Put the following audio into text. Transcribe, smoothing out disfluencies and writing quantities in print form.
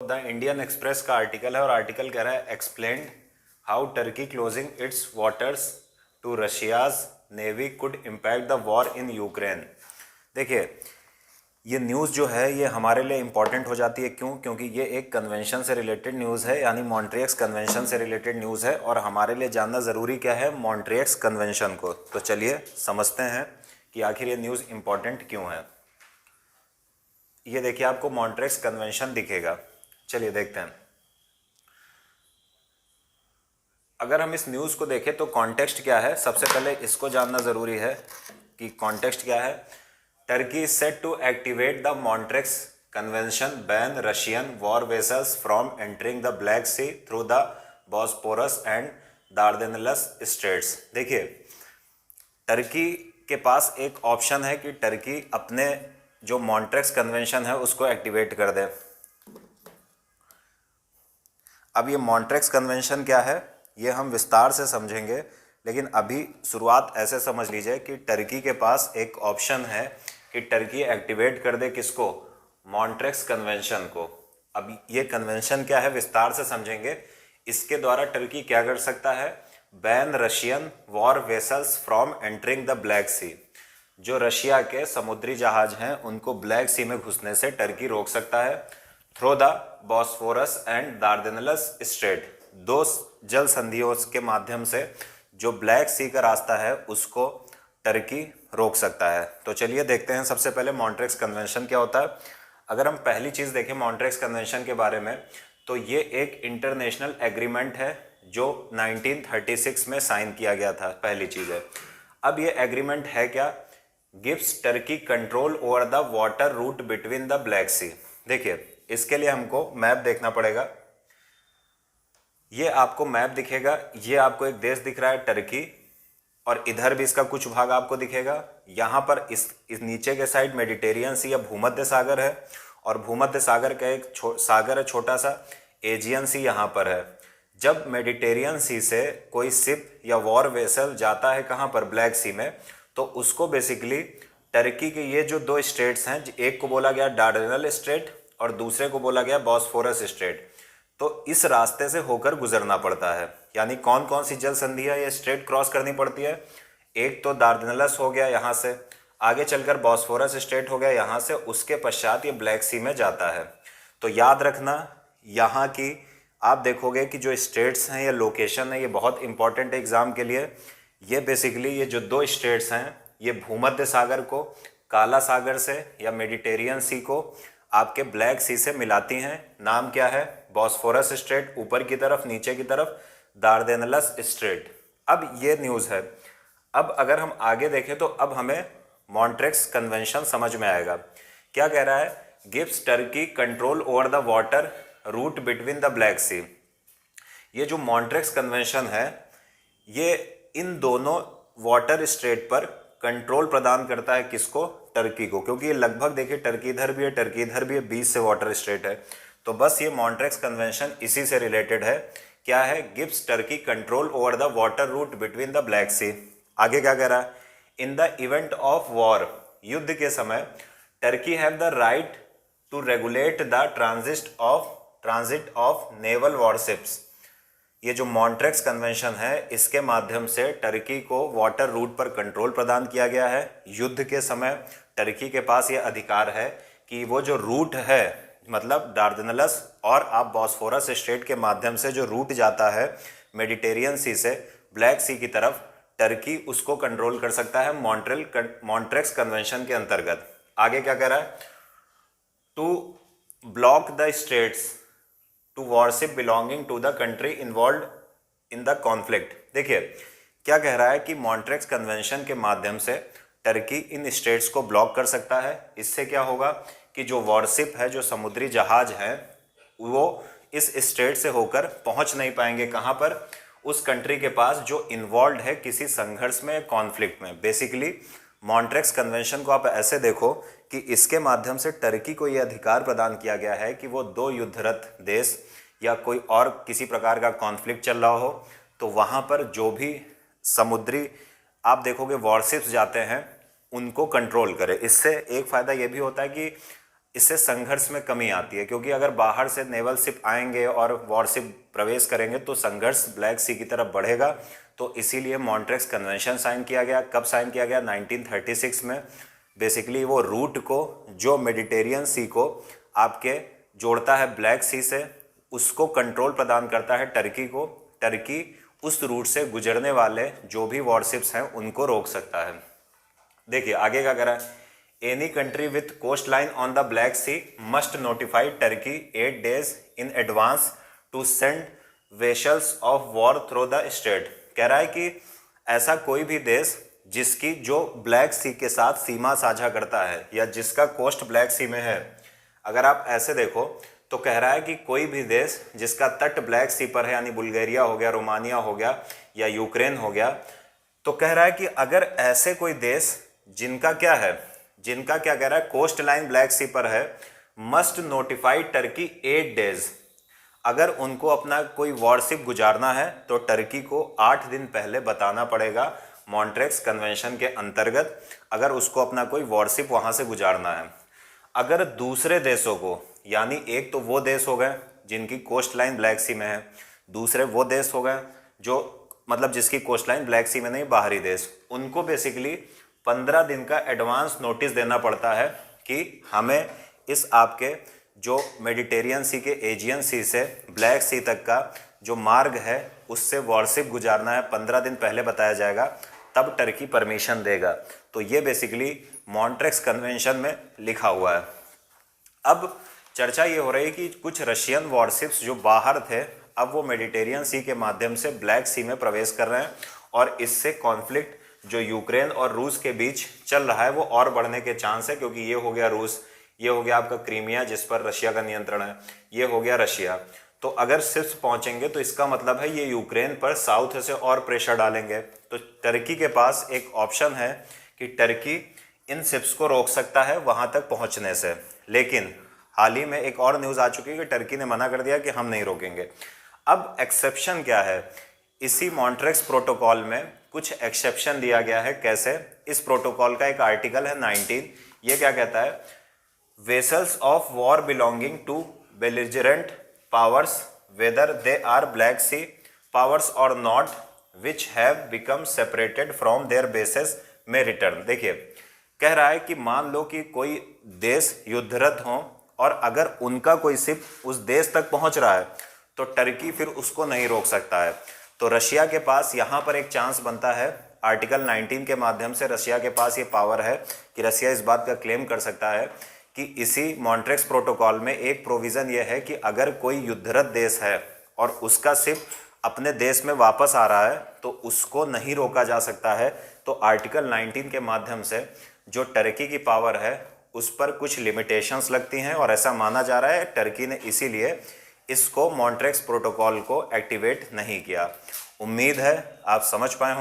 The Indian Express का article है और आर्टिकल कह रहा है explained how Turkey closing its waters to Russia's navy could impact the war in Ukraine. देखिए, ये न्यूज़ जो है ये हमारे लिए इम्पॉर्टेंट हो जाती है। क्यों? क्योंकि ये एक कन्वेंशन से रिलेटेड न्यूज़ है, यानी मॉन्ट्रियक्स कन्वेंशन से रिलेटेड न्यूज़ है और हमारे लिए जानना ज़रूरी क्या है मॉन्ट्रियक्स कन्वेंशन को। तो चलिए समझते हैं कि आखिर ये न्यूज़ इम्पॉर्टेंट क्यों है। ये देखिए, आपको मॉन्ट्रियक्स कन्वेंशन दिखेगा। चलिए देखते हैं। अगर हम इस न्यूज़ को देखें तो कॉन्टेक्स्ट क्या है, सबसे पहले इसको जानना ज़रूरी है कि कॉन्टेक्स्ट क्या है। Turkey is set to activate the Montreux convention ban Russian war vessels from entering the Black Sea through the Bosporus and Dardanelles straits. देखिए, टर्की के पास एक ऑप्शन है कि टर्की अपने जो मॉन्ट्रियक्स कन्वेंशन है उसको एक्टिवेट कर दे। अब ये मॉन्ट्रियक्स कन्वेंशन क्या है ये हम विस्तार से समझेंगे, लेकिन अभी शुरुआत ऐसे समझ लीजिए कि टर्की के पास एक ऑप्शन है कि टर्की एक्टिवेट कर दे किसको, मॉन्ट्रियक्स कन्वेंशन को। अब ये कन्वेंशन क्या है विस्तार से समझेंगे। इसके द्वारा टर्की क्या कर सकता है, ban Russian war vessels from entering the Black Sea. जो रशिया के समुद्री जहाज हैं उनको ब्लैक सी में घुसने से टर्की रोक सकता है through the Bosphorus and Dardanelles strait. दो जल संधियों के माध्यम से जो ब्लैक सी का रास्ता है उसको टर्की रोक सकता है। तो चलिए देखते हैं सबसे पहले मॉन्ट्रियक्स कन्वेंशन क्या होता है। अगर हम पहली चीज़ देखें मॉन्ट्रियक्स कन्वेंशन के बारे में, तो ये एक इंटरनेशनल एग्रीमेंट है जो 1936 में साइन किया गया था। पहली चीज़ है। अब ये एग्रीमेंट है क्या, gives Turkey control over the water route between the Black Sea. देखिए, इसके लिए हमको मैप देखना पड़ेगा। ये आपको मैप दिखेगा, ये आपको एक देश दिख रहा है टर्की, और इधर भी इसका कुछ भाग आपको दिखेगा। यहाँ पर इस नीचे के साइड मेडिटेरियन सी या भूमध्य सागर है, और भूमध्य सागर का एक सागर है छोटा सा, एजियन सी यहाँ पर है। जब मेडिटेरियन सी से कोई शिप या वॉर वेसल जाता है कहाँ पर, ब्लैक सी में, तो उसको बेसिकली टर्की के ये जो दो स्टेट्स हैं, एक को बोला गया डार्डेनल स्ट्रेट और दूसरे को बोला गया बॉस्फोरस स्ट्रेट, तो इस रास्ते से होकर गुजरना पड़ता है। यानी कौन कौन सी जल संधियां ये स्ट्रेट क्रॉस करनी पड़ती है, एक तो दार्देनलस हो गया यहाँ से, आगे चलकर बॉस्फोरस स्ट्रेट हो गया यहाँ से, उसके पश्चात ये ब्लैक सी में जाता है। तो याद रखना, यहाँ की आप देखोगे कि जो स्टेट्स हैं या लोकेशन है ये बहुत इंपॉर्टेंट है एग्जाम के लिए। ये बेसिकली ये जो दो स्टेट्स हैं ये भूमध्य सागर को काला सागर से या मेडिटेरियन सी को आपके ब्लैक सी से मिलाती हैं। नाम क्या है, बॉस्फोरस स्ट्रेट ऊपर की तरफ, नीचे की तरफ दार्देनलस स्ट्रेट। अब ये न्यूज़ है। अब अगर हम आगे देखें तो अब हमें मॉन्ट्रियक्स कन्वेंशन समझ में आएगा। क्या कह रहा है, gives Turkey control over the water route between the Black Sea. ये जो मॉन्ट्रियक्स कन्वेंशन है ये इन दोनों वाटर स्ट्रेट पर कंट्रोल प्रदान करता है किसको, टर्की को, क्योंकि ये लगभग देखिए टर्की इधर भी है, टर्की इधर भी है, बीच से वाटर स्ट्रेट है। तो बस ये मॉन्ट्रियक्स कन्वेंशन इसी से रिलेटेड है। क्या है, gives Turkey control over the water route between the Black Sea. आगे क्या कह रहा है, in the event of war, युद्ध के समय Turkey have the right to regulate the transit of naval warships. ये जो मॉन्ट्रियक्स कन्वेंशन है इसके माध्यम से टर्की को वाटर रूट पर कंट्रोल प्रदान किया गया है। युद्ध के समय टर्की के पास ये अधिकार है कि वो जो रूट है, मतलब दार्देनलस और आप बॉस्फोरस स्ट्रेट के माध्यम से जो रूट जाता है मेडिटेरियन सी से ब्लैक सी की तरफ, टर्की उसको कंट्रोल कर सकता है मॉन्ट्रियक्स कन्वेंशन के अंतर्गत। आगे क्या कह रहा है, to block the states to warship belonging to the country involve in the conflict. देखिए क्या कह रहा है कि मॉन्ट्रियक्स कन्वेंशन के माध्यम से टर्की इन स्टेट्स को ब्लॉक कर सकता है। इससे क्या होगा कि जो वॉरशिप है, जो समुद्री जहाज हैं, वो इस स्टेट से होकर पहुंच नहीं पाएंगे कहाँ पर, उस कंट्री के पास जो इन्वॉल्व है किसी संघर्ष में, कॉन्फ्लिक्ट में। बेसिकली मॉन्ट्रियक्स कन्वेंशन को आप ऐसे देखो कि इसके माध्यम से टर्की को यह अधिकार प्रदान किया गया है कि वो दो युद्धरत देश या कोई और किसी प्रकार का कॉन्फ्लिक्ट चल रहा हो तो वहाँ पर जो भी समुद्री आप देखोगे वॉरशिप्स जाते हैं उनको कंट्रोल करे। इससे एक फ़ायदा ये भी होता है कि इससे संघर्ष में कमी आती है, क्योंकि अगर बाहर से नेवल शिप आएंगे और वॉरशिप प्रवेश करेंगे तो संघर्ष ब्लैक सी की तरफ बढ़ेगा। तो इसीलिए मॉन्ट्रेक्स कन्वेंशन साइन किया गया। कब साइन किया गया? 1936 में। बेसिकली वो रूट को जो मेडिटेरियन सी को आपके जोड़ता है ब्लैक सी से, उसको कंट्रोल प्रदान करता है टर्की को। टर्की उस रूट से गुजरने वाले जो भी वॉरशिप्स हैं उनको रोक सकता है। देखिए आगे क्या करा है, any country with coast line on the Black Sea must notify Turkey 8 days in advance to send vessels of war through the strait. कह रहा है कि ऐसा कोई भी देश जिसकी जो ब्लैक सी के साथ सीमा साझा करता है या जिसका कोस्ट ब्लैक सी में है, अगर आप ऐसे देखो तो कह रहा है कि कोई भी देश जिसका तट ब्लैक सी पर है, यानी बुल्गारिया हो गया, रोमानिया हो गया या यूक्रेन हो गया, तो कह रहा है कि अगर ऐसे कोई देश जिनका क्या है, जिनका क्या कह रहा है, कोस्ट लाइन ब्लैक सी पर है, मस्ट नोटिफाई टर्की 8 days। अगर उनको अपना कोई वॉरशिप गुजारना है तो टर्की को 8 दिन पहले बताना पड़ेगा मॉन्ट्रेक्स कन्वेंशन के अंतर्गत, अगर उसको अपना कोई वॉरशिप वहां से गुजारना है। अगर दूसरे देशों को, यानी एक तो वो देश हो गए जिनकी कोस्ट लाइन ब्लैक सी में है, दूसरे वो देश हो गए जो मतलब जिसकी कोस्ट लाइन ब्लैक सी में नहीं, बाहरी देश, उनको बेसिकली 15 दिन का एडवांस नोटिस देना पड़ता है कि हमें इस आपके जो मेडिटेरियन सी के एजियन सी से ब्लैक सी तक का जो मार्ग है उससे वॉरशिप गुजारना है। 15 दिन पहले बताया जाएगा, तब टर्की परमिशन देगा। तो ये बेसिकली मॉन्ट्रेक्स कन्वेंशन में लिखा हुआ है। अब चर्चा ये हो रही है कि कुछ रशियन वॉरशिप्स जो बाहर थे, अब वो मेडिटेरियन सी के माध्यम से ब्लैक सी में प्रवेश कर रहे हैं और इससे कॉन्फ्लिक्ट जो यूक्रेन और रूस के बीच चल रहा है वो और बढ़ने के चांस है, क्योंकि ये हो गया रूस, ये हो गया आपका क्रीमिया जिस पर रशिया का नियंत्रण है, ये हो गया रशिया। तो अगर शिप्स पहुंचेंगे तो इसका मतलब है ये यूक्रेन पर साउथ से और प्रेशर डालेंगे। तो टर्की के पास एक ऑप्शन है कि टर्की इन शिप्स को रोक सकता है वहां तक पहुंचने से। लेकिन हाल ही में एक और न्यूज़ आ चुकी है कि टर्की ने मना कर दिया कि हम नहीं रोकेंगे। अब एक्सेप्शन क्या है, इसी मॉन्ट्रेक्स प्रोटोकॉल में कुछ एक्सेप्शन दिया गया है। कैसे? इस प्रोटोकॉल का एक आर्टिकल है 19, ये क्या कहता है, vessels of war belonging to belligerent powers whether they are Black Sea powers और not which have become separated from their bases में रिटर्न। देखिए कह रहा है कि मान लो कि कोई देश युद्धरत हो और अगर उनका कोई शिप उस देश तक पहुंच रहा है तो टर्की फिर उसको नहीं रोक सकता है। तो रशिया के पास यहाँ पर एक चांस बनता है, आर्टिकल 19 के माध्यम से रशिया के पास ये पावर है कि रशिया इस बात का क्लेम कर सकता है कि इसी मॉन्ट्रेक्स प्रोटोकॉल में एक प्रोविज़न ये है कि अगर कोई युद्धरत देश है और उसका शिप अपने देश में वापस आ रहा है तो उसको नहीं रोका जा सकता है। तो आर्टिकल 19 के माध्यम से जो टर्की की पावर है उस पर कुछ लिमिटेशंस लगती हैं और ऐसा माना जा रहा है टर्की ने इसीलिए इसको मॉन्ट्रेक्स प्रोटोकॉल को एक्टिवेट नहीं किया। उम्मीद है आप समझ पाए हों।